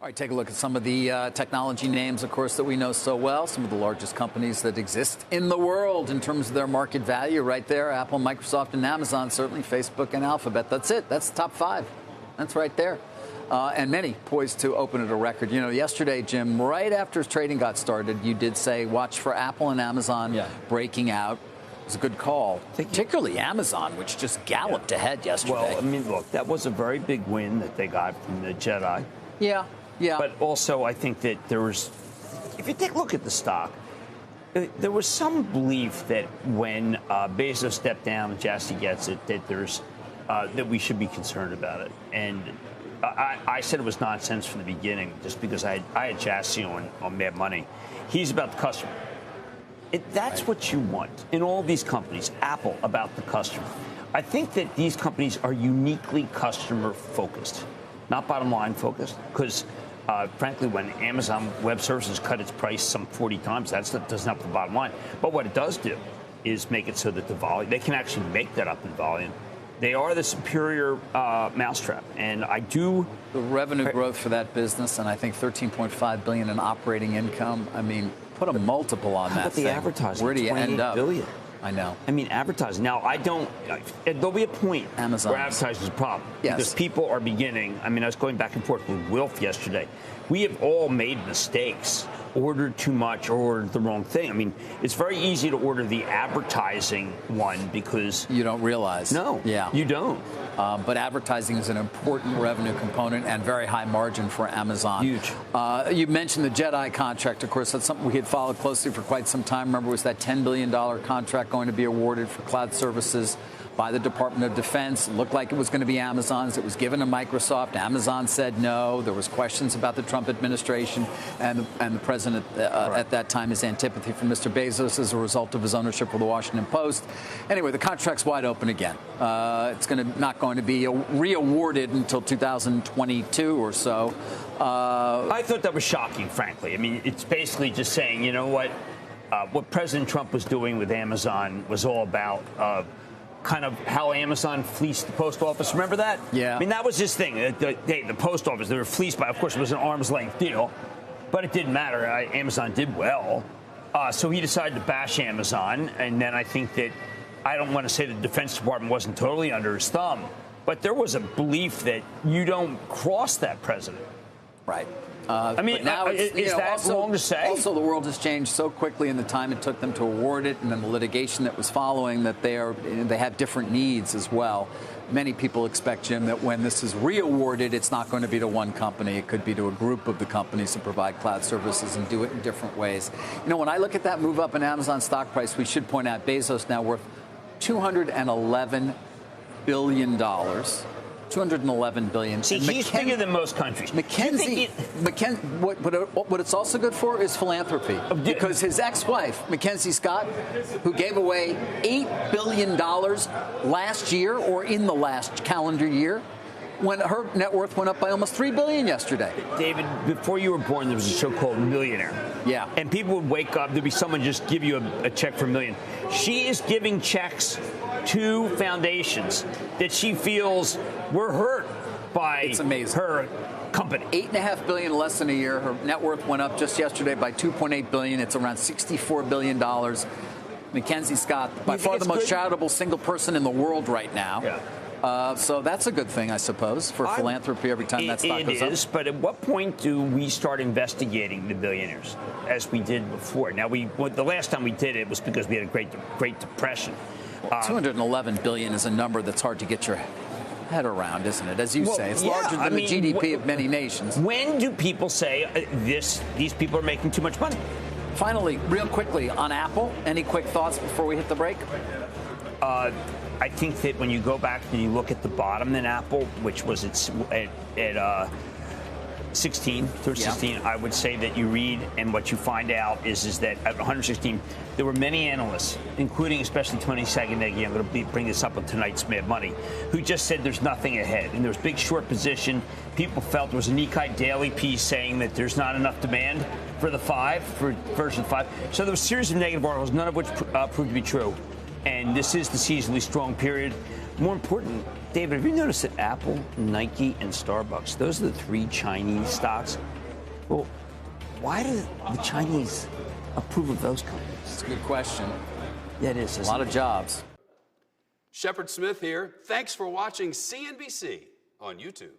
All right, take a look at some of the technology names, of course, that we know so well. Some of the largest companies that exist in the world in terms of their market value right there. Apple, Microsoft, and Amazon, certainly Facebook and Alphabet. That's it. That's the top five. That's right there. And many poised to open at a record. You know, yesterday, Jim, right after trading got started, you did say watch for Apple and Amazon breaking out. It was a good call, particularly Amazon, which just galloped ahead yesterday. Well, I mean, look, that was a very big win that they got from the Jedi. Yeah. But also, I think that there was, if you take a look at the stock, there was some belief that when Bezos stepped down, Jassy gets it, that there's that we should be concerned about it. And I said it was nonsense from the beginning, just because I had Jassy on Mad Money. He's about the customer. That's what you want in all these companies. Apple, about the customer. I think that these companies are uniquely customer focused, not bottom line focused, because frankly, when Amazon Web Services cut its price some 40 times, that doesn't help the bottom line. But what it does do is make it so that the volume, they can actually make that up in volume. They are the superior mousetrap. And I do. The revenue growth for that business, and I think $13.5 billion in operating income. I mean, put a multiple on that. How about the advertising? Where do you end up? Billion. I know. I mean, advertising. Now, there'll be a point where advertising is a problem. Yes. Because people are beginning. I mean, I was going back and forth with Wilf yesterday. We have all made mistakes, ordered too much or ordered the wrong thing. I mean, it's very easy to order the advertising one because you don't realize. No. Yeah. You don't. But advertising is an important revenue component and very high margin for Amazon. Huge. You mentioned the Jedi contract. Of course, that's something we had followed closely for quite some time. Remember, it was that $10 billion contract going to be awarded for cloud services by the Department of Defense. It looked like it was going to be Amazon's. It was given to Microsoft. Amazon said no. There was questions about the Trump administration and the president at that time, his antipathy for Mr. Bezos as a result of his ownership of the Washington Post. Anyway, the contract's wide open again. It's not going to be re-awarded until 2022 or so. I thought that was shocking, frankly. I mean, it's basically just saying, you know what President Trump was doing with Amazon was all about kind of how Amazon fleeced the post office. Remember that? Yeah. I mean, that was his thing. The post office, they were fleeced by, of course, it was an arm's length deal, but it didn't matter. Amazon did well. So he decided to bash Amazon. And then I think that, I don't want to say the Defense Department wasn't totally under his thumb, but there was a belief that you don't cross that president. Right. I mean, now is that also wrong to say? Also, the world has changed so quickly in the time it took them to award it, and then the litigation that was following, that they have different needs as well. Many people expect, Jim, that when this is re-awarded, it's not going to be to one company. It could be to a group of the companies that provide cloud services and do it in different ways. You know, when I look at that move up in Amazon stock price, we should point out Bezos now worth $211 billion. $211 billion. See, he's bigger than most countries. What it's also good for is philanthropy, because his ex-wife, Mackenzie Scott, who gave away $8 billion last year or in the last calendar year, when her net worth went up by almost $3 billion yesterday. David, before you were born, there was a show called Millionaire. Yeah. And people would wake up, there'd be someone just give you a check for $1 million. She is giving checks to foundations that she feels were hurt by her company. $8.5 billion less than a year. Her net worth went up just yesterday by $2.8 billion. It's around $64 billion. Mackenzie Scott, by far the most charitable single person in the world right now. Yeah. So that's a good thing, I suppose, for philanthropy every time that stock goes up. It is, but at what point do we start investigating the billionaires, as we did before? Now, the last time we did it was because we had a Great Depression. Well, $211 billion is a number that's hard to get your head around, isn't it? As you say, it's larger than the GDP of many nations. When do people say these people are making too much money? Finally, real quickly, on Apple, any quick thoughts before we hit the break? I think that when you go back and you look at the bottom in Apple, which was at 16, I would say that you read, and what you find out is that at 116, there were many analysts, including especially Tony Sacconaghi, I'm going to bring this up on tonight's Mad Money, who just said there's nothing ahead. And there was big short position. People felt there was a Nikkei daily piece saying that there's not enough demand for the 5, for version 5. So there was a series of negative articles, none of which proved to be true. And this is the seasonally strong period. More important, David, have you noticed that Apple, Nike, and Starbucks, those are the three Chinese stocks? Well, why do the Chinese approve of those companies? It's a good question. Yeah, it is. A lot of jobs. Shepard Smith here. Thanks for watching CNBC on YouTube.